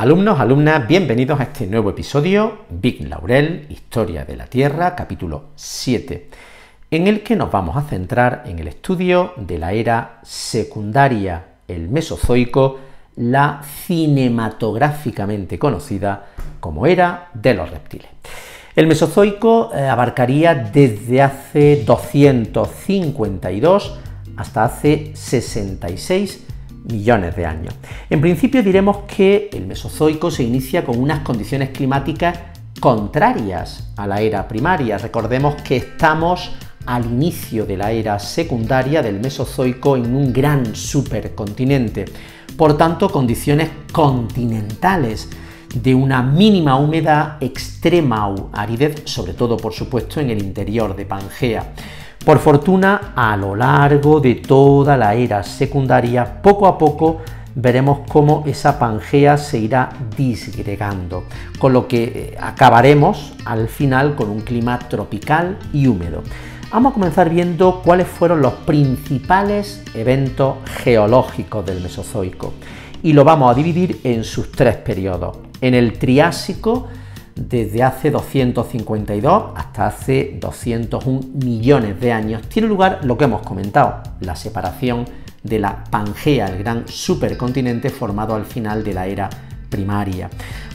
Alumnos, alumnas, bienvenidos a este nuevo episodio, Big Laurel, Historia de la Tierra, capítulo 7, en el que nos vamos a centrar en el estudio de la era secundaria, el Mesozoico, la cinematográficamente conocida como era de los reptiles. El Mesozoico abarcaría desde hace 252 hasta hace 66 millones de años. En principio diremos que el Mesozoico se inicia con unas condiciones climáticas contrarias a la era primaria. Recordemos que estamos al inicio de la era secundaria del Mesozoico en un gran supercontinente. Por tanto, condiciones continentales de una mínima humedad, extrema aridez, sobre todo, por supuesto, en el interior de Pangea. Por fortuna, a lo largo de toda la era secundaria, poco a poco veremos cómo esa Pangea se irá disgregando, con lo que acabaremos al final con un clima tropical y húmedo. Vamos a comenzar viendo cuáles fueron los principales eventos geológicos del Mesozoico y lo vamos a dividir en sus tres periodos. En el Triásico, desde hace 252 hasta hace 201 millones de años, tiene lugar lo que hemos comentado, la separación de la Pangea, el gran supercontinente formado al final de la era primaria.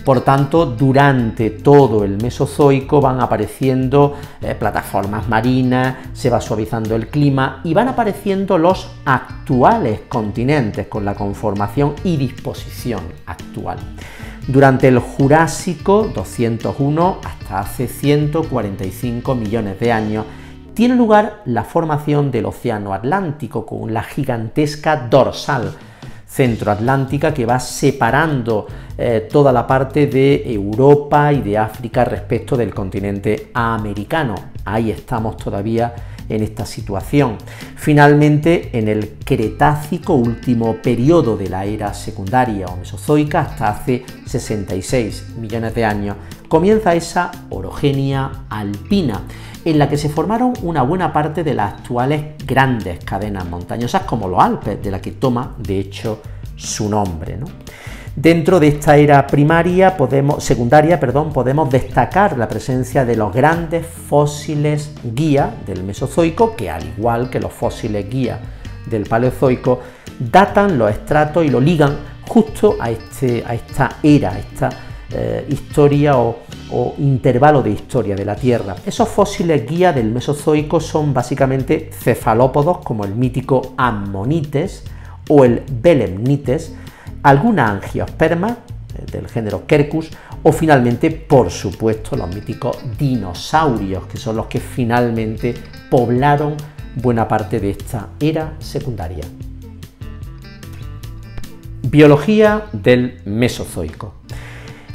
Por tanto, durante todo el Mesozoico van apareciendo plataformas marinas, se va suavizando el clima y van apareciendo los actuales continentes con la conformación y disposición actual. Durante el Jurásico, 201 hasta hace 145 millones de años, tiene lugar la formación del Océano Atlántico con la gigantesca dorsal centroatlántica que va separando toda la parte de Europa y de África respecto del continente americano. Ahí estamos todavía en esta situación. Finalmente, en el Cretácico, último periodo de la era secundaria o mesozoica, hasta hace 66 millones de años, comienza esa orogenia alpina, en la que se formaron una buena parte de las actuales grandes cadenas montañosas, como los Alpes, de la que toma, de hecho, su nombre, ¿no? Dentro de esta era secundaria, podemos destacar la presencia de los grandes fósiles guía del Mesozoico, que al igual que los fósiles guía del Paleozoico, datan los estratos y lo ligan justo a esta era, a esta historia o intervalo de historia de la Tierra. Esos fósiles guía del Mesozoico son básicamente cefalópodos como el mítico Ammonites o el Belemnites, algunas angiospermas del género Quercus o finalmente, por supuesto, los míticos dinosaurios, que son los que finalmente poblaron buena parte de esta era secundaria. Biología del Mesozoico.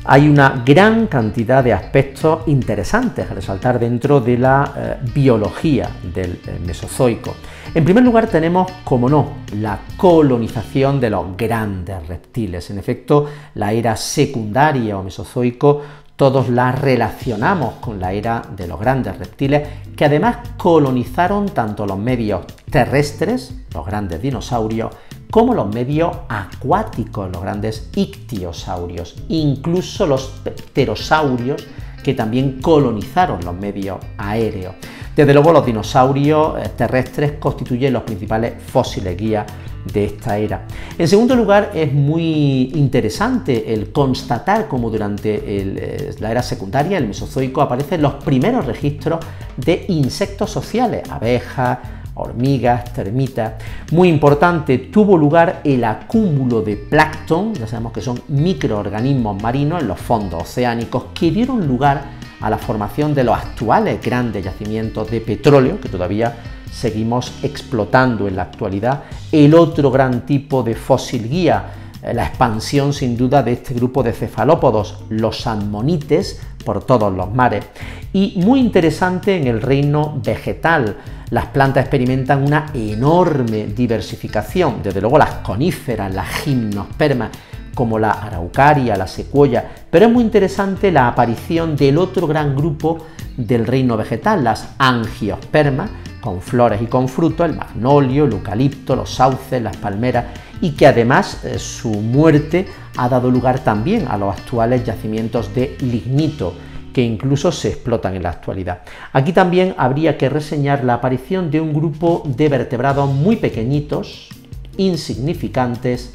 Hay una gran cantidad de aspectos interesantes a resaltar dentro de la biología del Mesozoico. En primer lugar tenemos, como no, la colonización de los grandes reptiles. En efecto, la era secundaria o Mesozoico todos la relacionamos con la era de los grandes reptiles, que además colonizaron tanto los medios terrestres, los grandes dinosaurios, como los medios acuáticos, los grandes ictiosaurios, incluso los pterosaurios, que también colonizaron los medios aéreos. Desde luego, los dinosaurios terrestres constituyen los principales fósiles guía de esta era. En segundo lugar, es muy interesante el constatar cómo durante la era secundaria, el Mesozoico, aparecen los primeros registros de insectos sociales, abejas, hormigas, termitas. Muy importante, tuvo lugar el acúmulo de plancton, ya sabemos que son microorganismos marinos en los fondos oceánicos, que dieron lugar a la formación de los actuales grandes yacimientos de petróleo, que todavía seguimos explotando en la actualidad. El otro gran tipo de fósil guía, la expansión sin duda de este grupo de cefalópodos, los ammonites, por todos los mares. Y muy interesante en el reino vegetal, las plantas experimentan una enorme diversificación, desde luego las coníferas, las gimnospermas, como la araucaria, la secuoya, pero es muy interesante la aparición del otro gran grupo del reino vegetal, las angiospermas, con flores y con frutos, el magnolio, el eucalipto, los sauces, las palmeras, y que además su muerte ha dado lugar también a los actuales yacimientos de lignito, que incluso se explotan en la actualidad. Aquí también habría que reseñar la aparición de un grupo de vertebrados muy pequeñitos, insignificantes,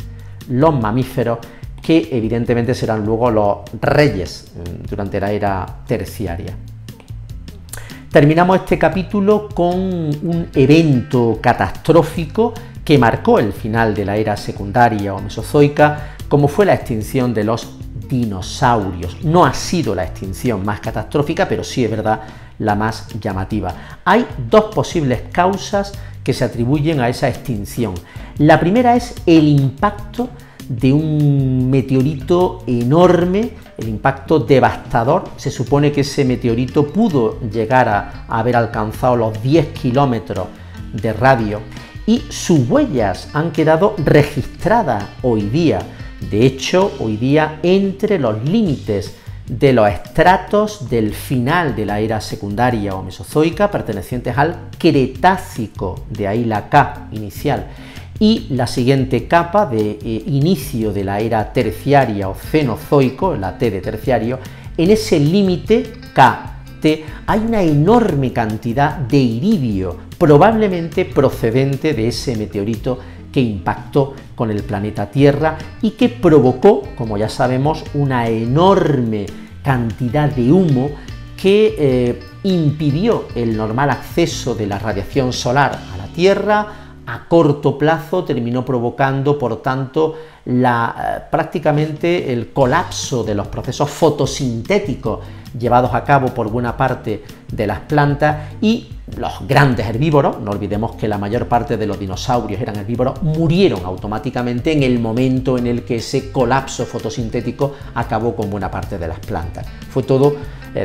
los mamíferos, que evidentemente serán luego los reyes durante la era terciaria. Terminamos este capítulo con un evento catastrófico que marcó el final de la era secundaria o mesozoica, como fue la extinción de los dinosaurios. No ha sido la extinción más catastrófica, pero sí es verdad la más llamativa. Hay dos posibles causas que se atribuyen a esa extinción. La primera es el impacto de un meteorito enorme, el impacto devastador. Se supone que ese meteorito pudo llegar a haber alcanzado los 10 kilómetros de radio y sus huellas han quedado registradas hoy día. De hecho, hoy día entre los límites de los estratos del final de la era secundaria o mesozoica pertenecientes al Cretácico, de ahí la K inicial, y la siguiente capa de inicio de la era terciaria o cenozoico, la T de terciario, en ese límite KT hay una enorme cantidad de iridio, probablemente procedente de ese meteorito que impactó con el planeta Tierra y que provocó, como ya sabemos, una enorme cantidad de humo que impidió el normal acceso de la radiación solar a la Tierra. A corto plazo terminó provocando, por tanto, prácticamente el colapso de los procesos fotosintéticos llevados a cabo por buena parte de las plantas, y los grandes herbívoros, no olvidemos que la mayor parte de los dinosaurios eran herbívoros, murieron automáticamente en el momento en el que ese colapso fotosintético acabó con buena parte de las plantas. Fue todo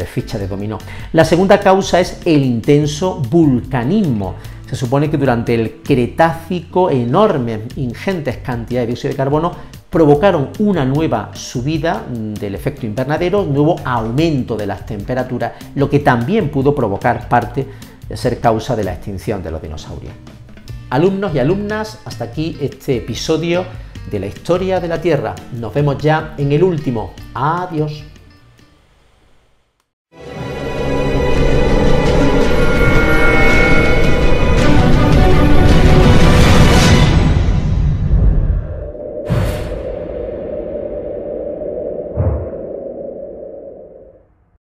ficha de dominó. La segunda causa es el intenso vulcanismo. Se supone que durante el Cretácico enormes, ingentes cantidades de dióxido de carbono provocaron una nueva subida del efecto invernadero, un nuevo aumento de las temperaturas, lo que también pudo provocar parte de ser causa de la extinción de los dinosaurios. Alumnos y alumnas, hasta aquí este episodio de la historia de la Tierra. Nos vemos ya en el último. Adiós.